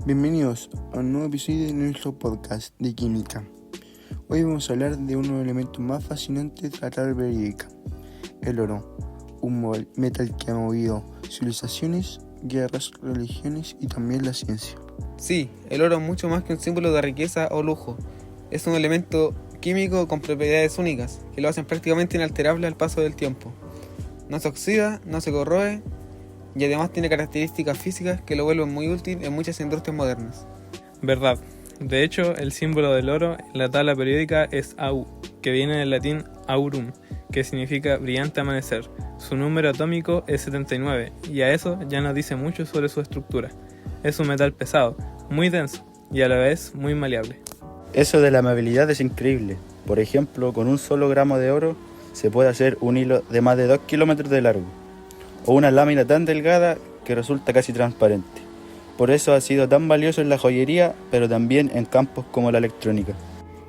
Bienvenidos a un nuevo episodio de nuestro podcast de química. Hoy vamos a hablar de uno de los elementos más fascinantes de la tabla periódica, el oro, un metal que ha movido civilizaciones, guerras, religiones y también la ciencia. Sí, el oro es mucho más que un símbolo de riqueza o lujo. Es un elemento químico con propiedades únicas que lo hacen prácticamente inalterable al paso del tiempo. No se oxida, no se corroe y además tiene características físicas que lo vuelven muy útil en muchas industrias modernas. Verdad. De hecho, el símbolo del oro en la tabla periódica es Au, que viene del latín aurum, que significa brillante amanecer. Su número atómico es 79 y a eso ya nos dice mucho sobre su estructura. Es un metal pesado, muy denso y a la vez muy maleable. Eso de la amabilidad es increíble. Por ejemplo, con un solo gramo de oro se puede hacer un hilo de más de 2 kilómetros de largo, o una lámina tan delgada que resulta casi transparente. Por eso ha sido tan valioso en la joyería, pero también en campos como la electrónica.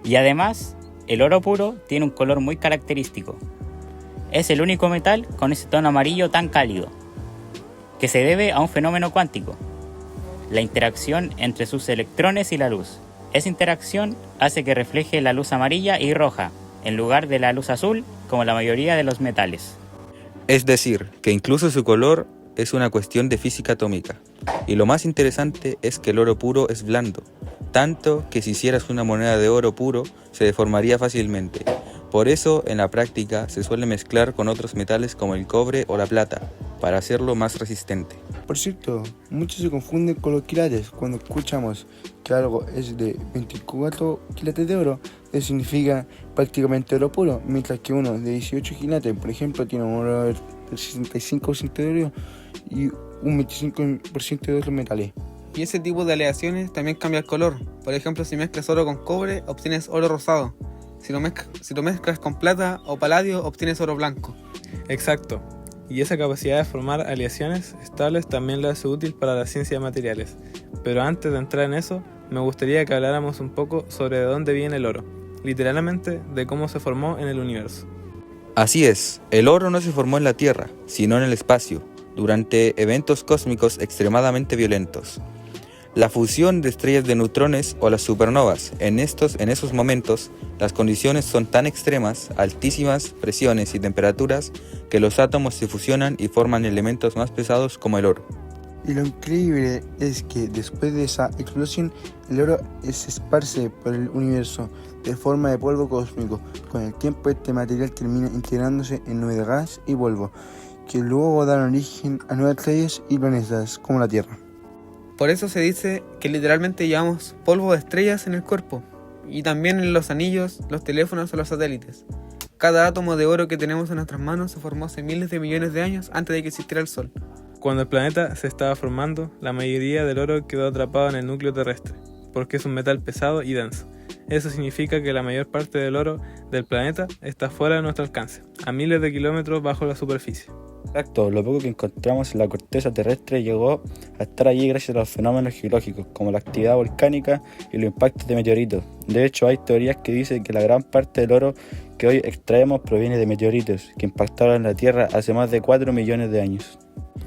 Y además, el oro puro tiene un color muy característico. Es el único metal con ese tono amarillo tan cálido, que se debe a un fenómeno cuántico, la interacción entre sus electrones y la luz. Esa interacción hace que refleje la luz amarilla y roja, en lugar de la luz azul, como la mayoría de los metales. Es decir, que incluso su color es una cuestión de física atómica. Y lo más interesante es que el oro puro es blando, tanto que si hicieras una moneda de oro puro se deformaría fácilmente. Por eso, en la práctica, se suele mezclar con otros metales como el cobre o la plata, para hacerlo más resistente. Por cierto, muchos se confunden con los quilates. Cuando escuchamos que algo es de 24 quilates de oro, eso significa prácticamente oro puro, mientras que uno de 18 quilates, por ejemplo, tiene un oro del 65% de oro y un 25% de otros metales. Y ese tipo de aleaciones también cambia el color. Por ejemplo, si mezclas oro con cobre, obtienes oro rosado. Si lo mezclas con plata o paladio, obtienes oro blanco. Exacto. Y esa capacidad de formar aleaciones estables también lo hace útil para la ciencia de materiales. Pero antes de entrar en eso, me gustaría que habláramos un poco sobre de dónde viene el oro, literalmente de cómo se formó en el universo. Así es, el oro no se formó en la Tierra, sino en el espacio, durante eventos cósmicos extremadamente violentos. La fusión de estrellas de neutrones o las supernovas, en esos momentos, las condiciones son tan extremas, altísimas presiones y temperaturas, que los átomos se fusionan y forman elementos más pesados como el oro. Y lo increíble es que después de esa explosión, el oro se esparce por el universo de forma de polvo cósmico. Con el tiempo este material termina integrándose en nubes de gas y polvo, que luego dan origen a nuevas estrellas y planetas como la Tierra. Por eso se dice que literalmente llevamos polvo de estrellas en el cuerpo, y también en los anillos, los teléfonos o los satélites. Cada átomo de oro que tenemos en nuestras manos se formó hace miles de millones de años antes de que existiera el Sol. Cuando el planeta se estaba formando, la mayoría del oro quedó atrapado en el núcleo terrestre, porque es un metal pesado y denso. Eso significa que la mayor parte del oro del planeta está fuera de nuestro alcance, a miles de kilómetros bajo la superficie. Exacto, lo poco que encontramos en la corteza terrestre llegó a estar allí gracias a los fenómenos geológicos, como la actividad volcánica y los impactos de meteoritos. De hecho, hay teorías que dicen que la gran parte del oro que hoy extraemos proviene de meteoritos que impactaron en la Tierra hace más de 4 millones de años.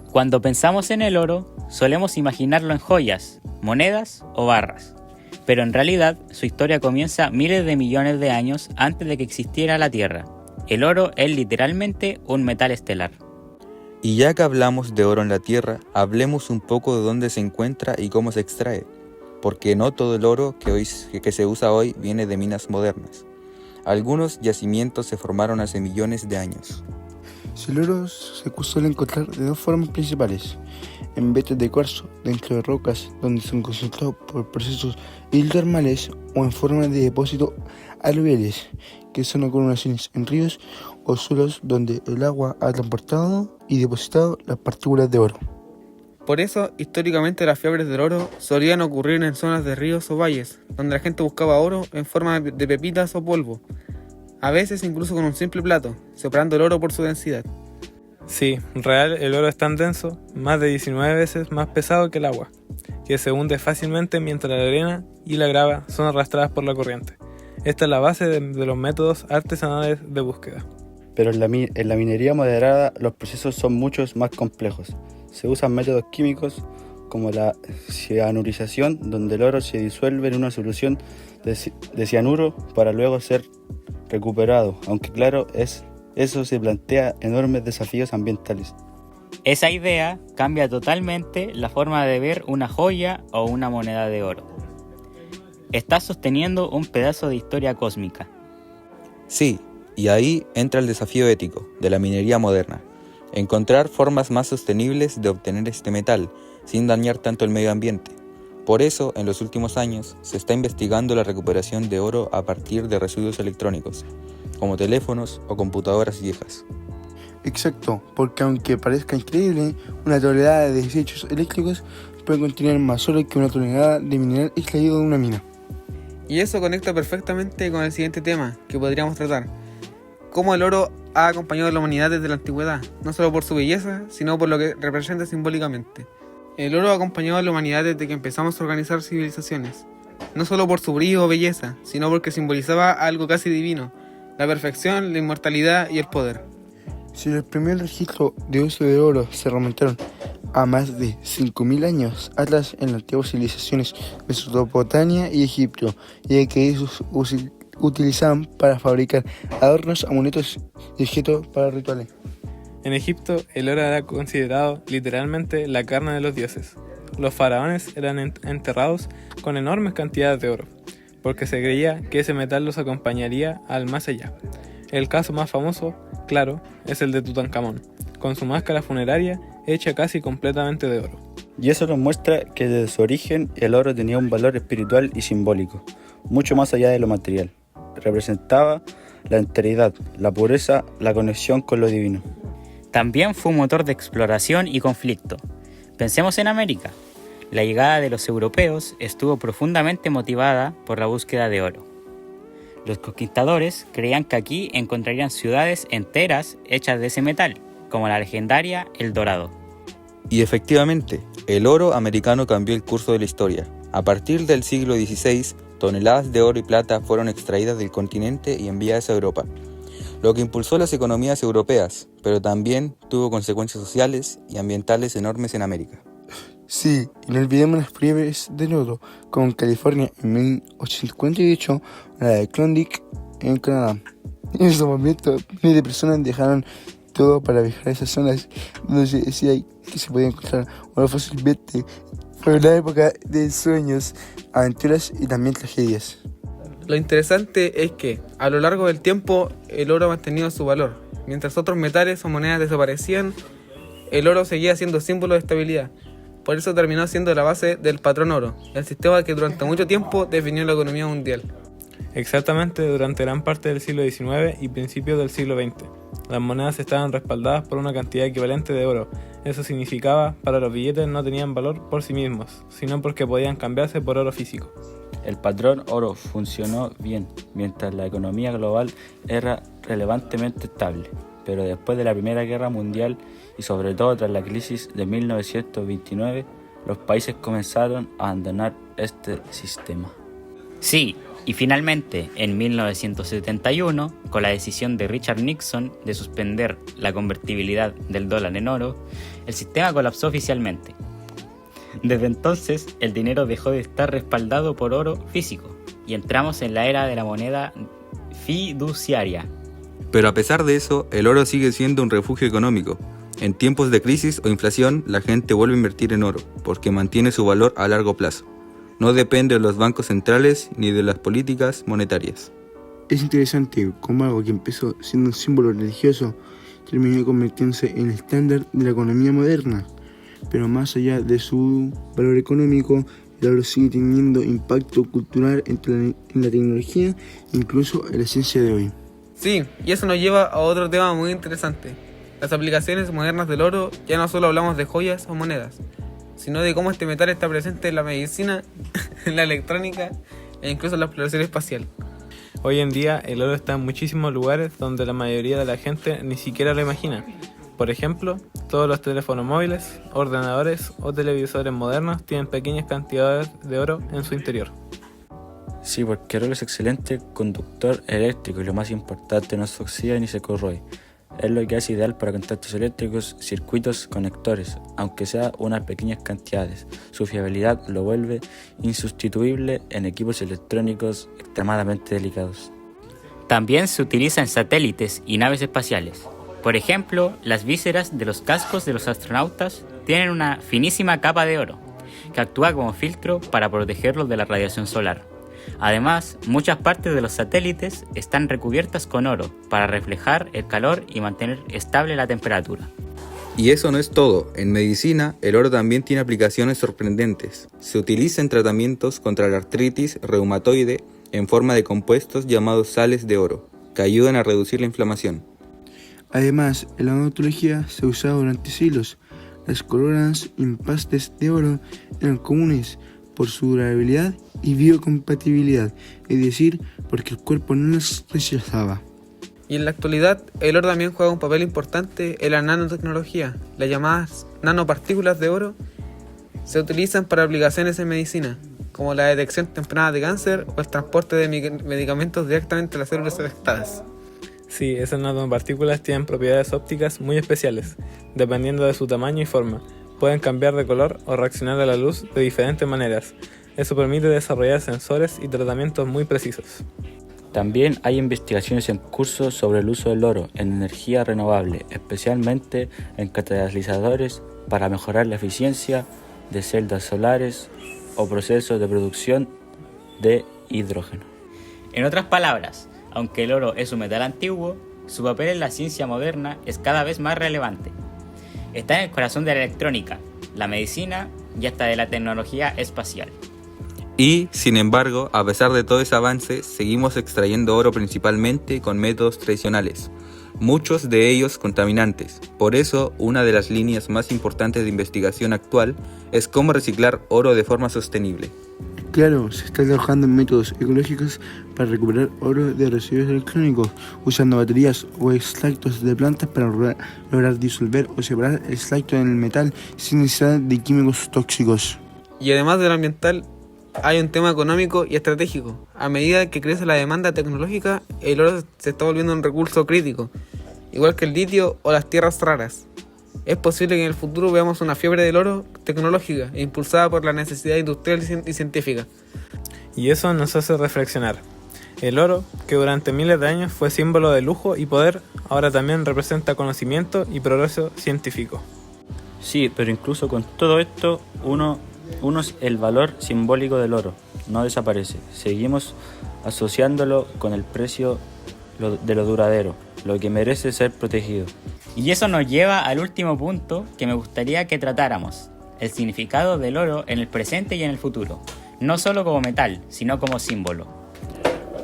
Cuando pensamos en el oro, solemos imaginarlo en joyas, monedas o barras. Pero en realidad, su historia comienza miles de millones de años antes de que existiera la Tierra. El oro es literalmente un metal estelar. Y ya que hablamos de oro en la Tierra, hablemos un poco de dónde se encuentra y cómo se extrae, porque no todo el oro que se usa hoy viene de minas modernas. Algunos yacimientos se formaron hace millones de años. El oro se suele encontrar de dos formas principales: en vetas de cuarzo dentro de rocas donde son concentrados por procesos hidrotermales, o en forma de depósitos aluviales, que son acumulaciones en ríos o suelos donde el agua ha transportado y depositado las partículas de oro. Por eso, históricamente las fiebres del oro solían ocurrir en zonas de ríos o valles, donde la gente buscaba oro en forma de pepitas o polvo, a veces incluso con un simple plato, separando el oro por su densidad. Sí, real, el oro es tan denso, más de 19 veces más pesado que el agua, que se hunde fácilmente mientras la arena y la grava son arrastradas por la corriente. Esta es la base de los métodos artesanales de búsqueda. Pero en la minería moderada los procesos son muchos más complejos. Se usan métodos químicos como la cianurización, donde el oro se disuelve en una solución de cianuro para luego ser recuperado, aunque claro, eso se plantea enormes desafíos ambientales. Esa idea cambia totalmente la forma de ver una joya o una moneda de oro. Estás sosteniendo un pedazo de historia cósmica. Sí, y ahí entra el desafío ético de la minería moderna. Encontrar formas más sostenibles de obtener este metal, sin dañar tanto el medio ambiente. Por eso, en los últimos años, se está investigando la recuperación de oro a partir de residuos electrónicos, como teléfonos o computadoras viejas. Exacto, porque aunque parezca increíble, una tonelada de desechos eléctricos puede contener más oro que una tonelada de mineral extraído de una mina. Y eso conecta perfectamente con el siguiente tema que podríamos tratar. Cómo el oro ha acompañado a la humanidad desde la antigüedad, no solo por su belleza, sino por lo que representa simbólicamente. El oro ha acompañado a la humanidad desde que empezamos a organizar civilizaciones, no solo por su brillo o belleza, sino porque simbolizaba algo casi divino, la perfección, la inmortalidad y el poder. Si los primeros registros de uso de oro se remontaron a más de 5.000 años atrás en las antiguas civilizaciones de Mesopotamia y Egipto, y que ellos utilizaban para fabricar adornos, amuletos y objetos para rituales. En Egipto, el oro era considerado literalmente la carne de los dioses. Los faraones eran enterrados con enormes cantidades de oro, porque se creía que ese metal los acompañaría al más allá. El caso más famoso, claro, es el de Tutankamón, con su máscara funeraria hecha casi completamente de oro. Y eso nos muestra que desde su origen el oro tenía un valor espiritual y simbólico, mucho más allá de lo material. Representaba la enteridad, la pureza, la conexión con lo divino. También fue un motor de exploración y conflicto. Pensemos en América. La llegada de los europeos estuvo profundamente motivada por la búsqueda de oro. Los conquistadores creían que aquí encontrarían ciudades enteras hechas de ese metal, como la legendaria El Dorado. Y efectivamente, el oro americano cambió el curso de la historia. A partir del siglo XVI, toneladas de oro y plata fueron extraídas del continente y enviadas a Europa, lo que impulsó las economías europeas, pero también tuvo consecuencias sociales y ambientales enormes en América. Sí, y no olvidemos las fiebres del oro, como en California en 1848 o la de Klondike en Canadá. En ese momento, miles de personas dejaron todo para viajar a esas zonas donde se decía que se podía encontrar oro fácilmente. Fue una época de sueños, aventuras y también tragedias. Lo interesante es que, a lo largo del tiempo, el oro ha mantenido su valor. Mientras otros metales o monedas desaparecían, el oro seguía siendo símbolo de estabilidad. Por eso terminó siendo la base del patrón oro, el sistema que durante mucho tiempo definió la economía mundial. Exactamente durante gran parte del siglo XIX y principios del siglo XX. Las monedas estaban respaldadas por una cantidad equivalente de oro. Eso significaba para los billetes no tenían valor por sí mismos, sino porque podían cambiarse por oro físico. El patrón oro funcionó bien, mientras la economía global era relevantemente estable. Pero después de la Primera Guerra Mundial y sobre todo tras la crisis de 1929, los países comenzaron a abandonar este sistema. Sí, y finalmente, en 1971, con la decisión de Richard Nixon de suspender la convertibilidad del dólar en oro, el sistema colapsó oficialmente. Desde entonces, el dinero dejó de estar respaldado por oro físico y entramos en la era de la moneda fiduciaria. Pero a pesar de eso, el oro sigue siendo un refugio económico. En tiempos de crisis o inflación, la gente vuelve a invertir en oro, porque mantiene su valor a largo plazo. No depende de los bancos centrales ni de las políticas monetarias. Es interesante cómo algo que empezó siendo un símbolo religioso terminó convirtiéndose en el estándar de la economía moderna. Pero más allá de su valor económico, el oro sigue teniendo impacto cultural en la tecnología e incluso en la ciencia de hoy. Sí, y eso nos lleva a otro tema muy interesante. Las aplicaciones modernas del oro. Ya no solo hablamos de joyas o monedas, sino de cómo este metal está presente en la medicina, en la electrónica e incluso en la exploración espacial. Hoy en día el oro está en muchísimos lugares donde la mayoría de la gente ni siquiera lo imagina. Por ejemplo, todos los teléfonos móviles, ordenadores o televisores modernos tienen pequeñas cantidades de oro en su interior. Sí, porque el oro es excelente conductor eléctrico y lo más importante, no se oxida ni se corroe. Es lo que hace ideal para contactos eléctricos, circuitos, conectores, aunque sea unas pequeñas cantidades. Su fiabilidad lo vuelve insustituible en equipos electrónicos extremadamente delicados. También se utiliza en satélites y naves espaciales. Por ejemplo, las vísceras de los cascos de los astronautas tienen una finísima capa de oro, que actúa como filtro para protegerlos de la radiación solar. Además, muchas partes de los satélites están recubiertas con oro para reflejar el calor y mantener estable la temperatura. Y eso no es todo. En medicina, el oro también tiene aplicaciones sorprendentes. Se utiliza en tratamientos contra la artritis reumatoide en forma de compuestos llamados sales de oro, que ayudan a reducir la inflamación. Además, en la odontología se ha usado durante siglos. Las coronas y empastes de oro eran comunes por su durabilidad y biocompatibilidad, es decir, porque el cuerpo no las rechazaba. Y en la actualidad, el oro también juega un papel importante en la nanotecnología. Las llamadas nanopartículas de oro se utilizan para aplicaciones en medicina, como la detección temprana de cáncer o el transporte de medicamentos directamente a las células afectadas. Sí, esas nanopartículas tienen propiedades ópticas muy especiales, dependiendo de su tamaño y forma. Pueden cambiar de color o reaccionar a la luz de diferentes maneras. Eso permite desarrollar sensores y tratamientos muy precisos. También hay investigaciones en curso sobre el uso del oro en energía renovable, especialmente en catalizadores para mejorar la eficiencia de celdas solares o procesos de producción de hidrógeno. En otras palabras, aunque el oro es un metal antiguo, su papel en la ciencia moderna es cada vez más relevante. Está en el corazón de la electrónica, la medicina y hasta de la tecnología espacial. Y, sin embargo, a pesar de todo ese avance, seguimos extrayendo oro principalmente con métodos tradicionales, muchos de ellos contaminantes. Por eso, una de las líneas más importantes de investigación actual es cómo reciclar oro de forma sostenible. Claro, se está trabajando en métodos ecológicos para recuperar oro de residuos electrónicos, usando baterías o extractos de plantas para lograr disolver o separar el extracto en el metal sin necesidad de químicos tóxicos. Y además del ambiental, hay un tema económico y estratégico. A medida que crece la demanda tecnológica, el oro se está volviendo un recurso crítico, igual que el litio o las tierras raras. Es posible que en el futuro veamos una fiebre del oro tecnológica, impulsada por la necesidad industrial y científica. Y eso nos hace reflexionar. El oro, que durante miles de años fue símbolo de lujo y poder, ahora también representa conocimiento y progreso científico. Sí, pero incluso con todo esto, el valor simbólico del oro no desaparece. Seguimos asociándolo con el precio de lo duradero, lo que merece ser protegido. Y eso nos lleva al último punto que me gustaría que tratáramos: el significado del oro en el presente y en el futuro, no solo como metal, sino como símbolo.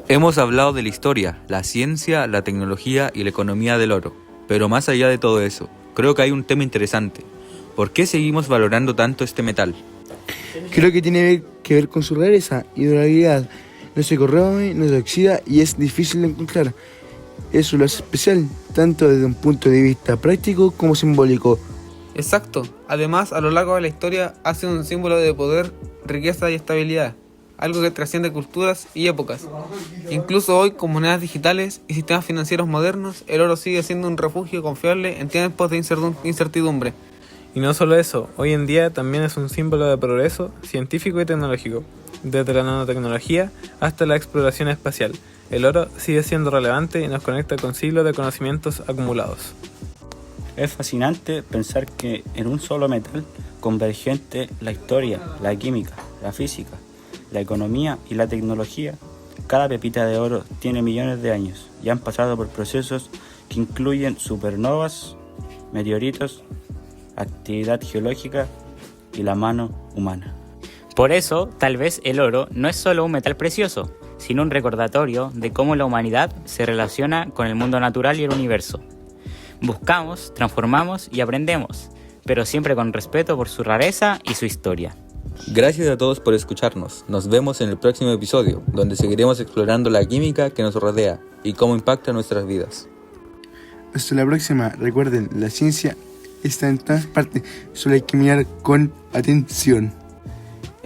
Hemos hablado de la historia, la ciencia, la tecnología y la economía del oro, pero más allá de todo eso, creo que hay un tema interesante. ¿Por qué seguimos valorando tanto este metal? Creo que tiene que ver con su rareza y durabilidad. No se corroe, no se oxida y es difícil de encontrar. Eso lo hace especial, tanto desde un punto de vista práctico como simbólico. Exacto. Además, a lo largo de la historia ha sido un símbolo de poder, riqueza y estabilidad, algo que trasciende culturas y épocas. Incluso hoy, con monedas digitales y sistemas financieros modernos, el oro sigue siendo un refugio confiable en tiempos de incertidumbre. Y no solo eso, hoy en día también es un símbolo de progreso científico y tecnológico, desde la nanotecnología hasta la exploración espacial. El oro sigue siendo relevante y nos conecta con siglos de conocimientos acumulados. Es fascinante pensar que en un solo metal convergente la historia, la química, la física, la economía y la tecnología. Cada pepita de oro tiene millones de años y han pasado por procesos que incluyen supernovas, meteoritos, actividad geológica y la mano humana. Por eso, tal vez el oro no es solo un metal precioso, sino un recordatorio de cómo la humanidad se relaciona con el mundo natural y el universo. Buscamos, transformamos y aprendemos, pero siempre con respeto por su rareza y su historia. Gracias a todos por escucharnos. Nos vemos en el próximo episodio, donde seguiremos explorando la química que nos rodea y cómo impacta nuestras vidas. Hasta la próxima. Recuerden, la ciencia está en todas partes, solo hay que mirar con atención.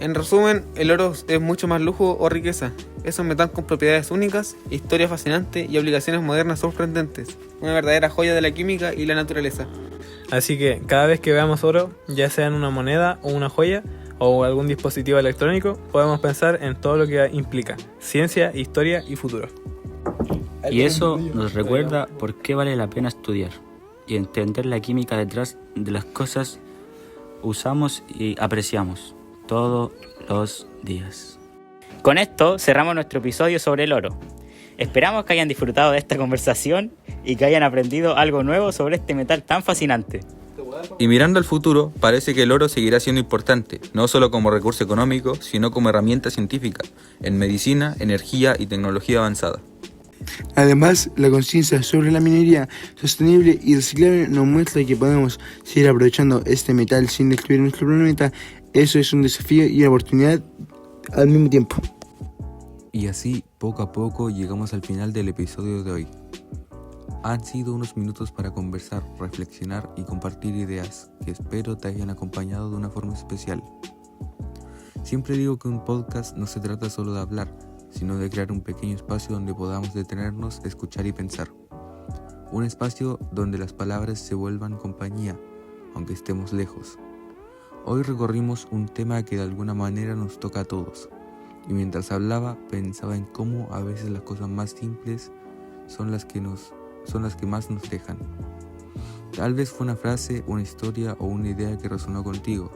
En resumen, el oro es mucho más lujo o riqueza. Es un metal con propiedades únicas, historia fascinante y aplicaciones modernas sorprendentes. Una verdadera joya de la química y la naturaleza. Así que cada vez que veamos oro, ya sea en una moneda o una joya o algún dispositivo electrónico, podemos pensar en todo lo que implica ciencia, historia y futuro. Y eso nos recuerda por qué vale la pena estudiar y entender la química detrás de las cosas usamos y apreciamos todos los días. Con esto cerramos nuestro episodio sobre el oro. Esperamos que hayan disfrutado de esta conversación y que hayan aprendido algo nuevo sobre este metal tan fascinante. Y mirando al futuro, parece que el oro seguirá siendo importante, no solo como recurso económico, sino como herramienta científica, en medicina, energía y tecnología avanzada. Además, la conciencia sobre la minería sostenible y reciclable nos muestra que podemos seguir aprovechando este metal sin destruir nuestro planeta. Eso es un desafío y una oportunidad al mismo tiempo. Y así, poco a poco, llegamos al final del episodio de hoy. Han sido unos minutos para conversar, reflexionar y compartir ideas que espero te hayan acompañado de una forma especial. Siempre digo que un podcast no se trata solo de hablar, sino de crear un pequeño espacio donde podamos detenernos, escuchar y pensar. Un espacio donde las palabras se vuelvan compañía, aunque estemos lejos. Hoy recorrimos un tema que de alguna manera nos toca a todos, y mientras hablaba pensaba en cómo a veces las cosas más simples son las que más nos dejan. Tal vez fue una frase, una historia o una idea que resonó contigo.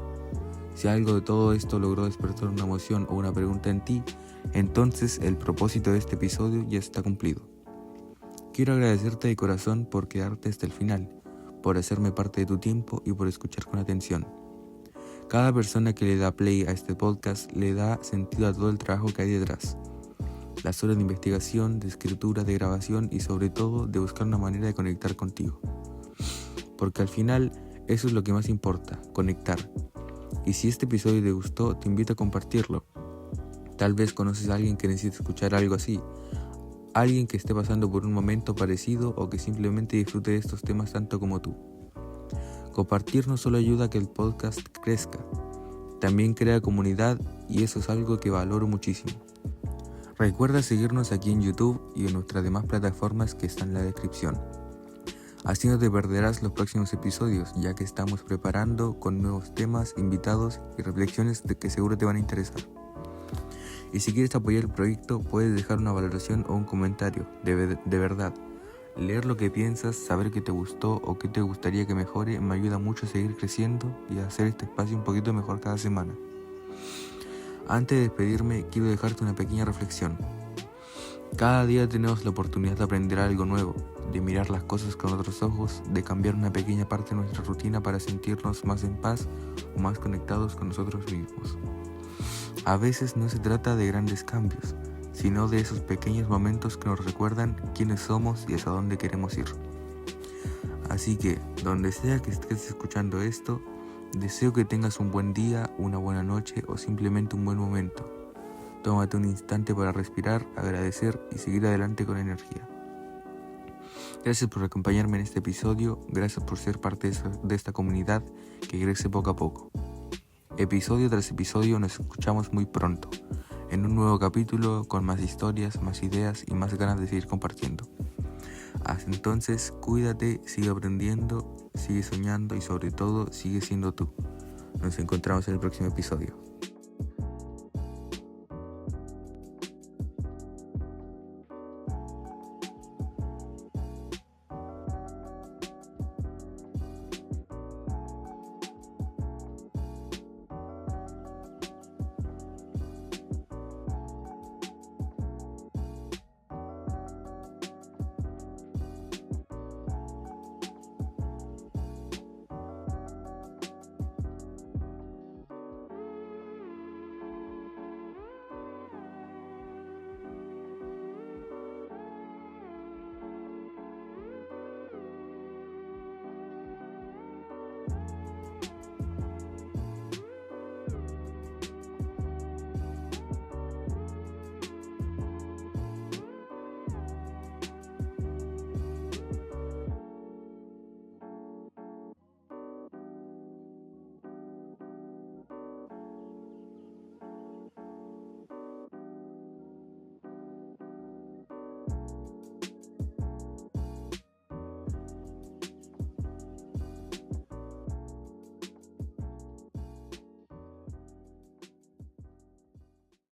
Si algo de todo esto logró despertar una emoción o una pregunta en ti, entonces el propósito de este episodio ya está cumplido. Quiero agradecerte de corazón por quedarte hasta el final, por hacerme parte de tu tiempo y por escuchar con atención. Cada persona que le da play a este podcast le da sentido a todo el trabajo que hay detrás. Las horas de investigación, de escritura, de grabación y sobre todo de buscar una manera de conectar contigo. Porque al final eso es lo que más importa, conectar. Y si este episodio te gustó, te invito a compartirlo. Tal vez conoces a alguien que necesite escuchar algo así, alguien que esté pasando por un momento parecido o que simplemente disfrute de estos temas tanto como tú. Compartir no solo ayuda a que el podcast crezca, también crea comunidad y eso es algo que valoro muchísimo. Recuerda seguirnos aquí en YouTube y en nuestras demás plataformas que están en la descripción. Así no te perderás los próximos episodios, ya que estamos preparando con nuevos temas, invitados y reflexiones de que seguro te van a interesar. Y si quieres apoyar el proyecto, puedes dejar una valoración o un comentario, de verdad. Leer lo que piensas, saber qué te gustó o qué te gustaría que mejore, me ayuda mucho a seguir creciendo y a hacer este espacio un poquito mejor cada semana. Antes de despedirme, quiero dejarte una pequeña reflexión. Cada día tenemos la oportunidad de aprender algo nuevo, de mirar las cosas con otros ojos, de cambiar una pequeña parte de nuestra rutina para sentirnos más en paz o más conectados con nosotros mismos. A veces no se trata de grandes cambios, sino de esos pequeños momentos que nos recuerdan quiénes somos y hacia dónde queremos ir. Así que, donde sea que estés escuchando esto, deseo que tengas un buen día, una buena noche o simplemente un buen momento. Tómate un instante para respirar, agradecer y seguir adelante con energía. Gracias por acompañarme en este episodio, gracias por ser parte de esta comunidad que crece poco a poco. Episodio tras episodio nos escuchamos muy pronto, en un nuevo capítulo con más historias, más ideas y más ganas de seguir compartiendo. Hasta entonces, cuídate, sigue aprendiendo, sigue soñando y sobre todo, sigue siendo tú. Nos encontramos en el próximo episodio.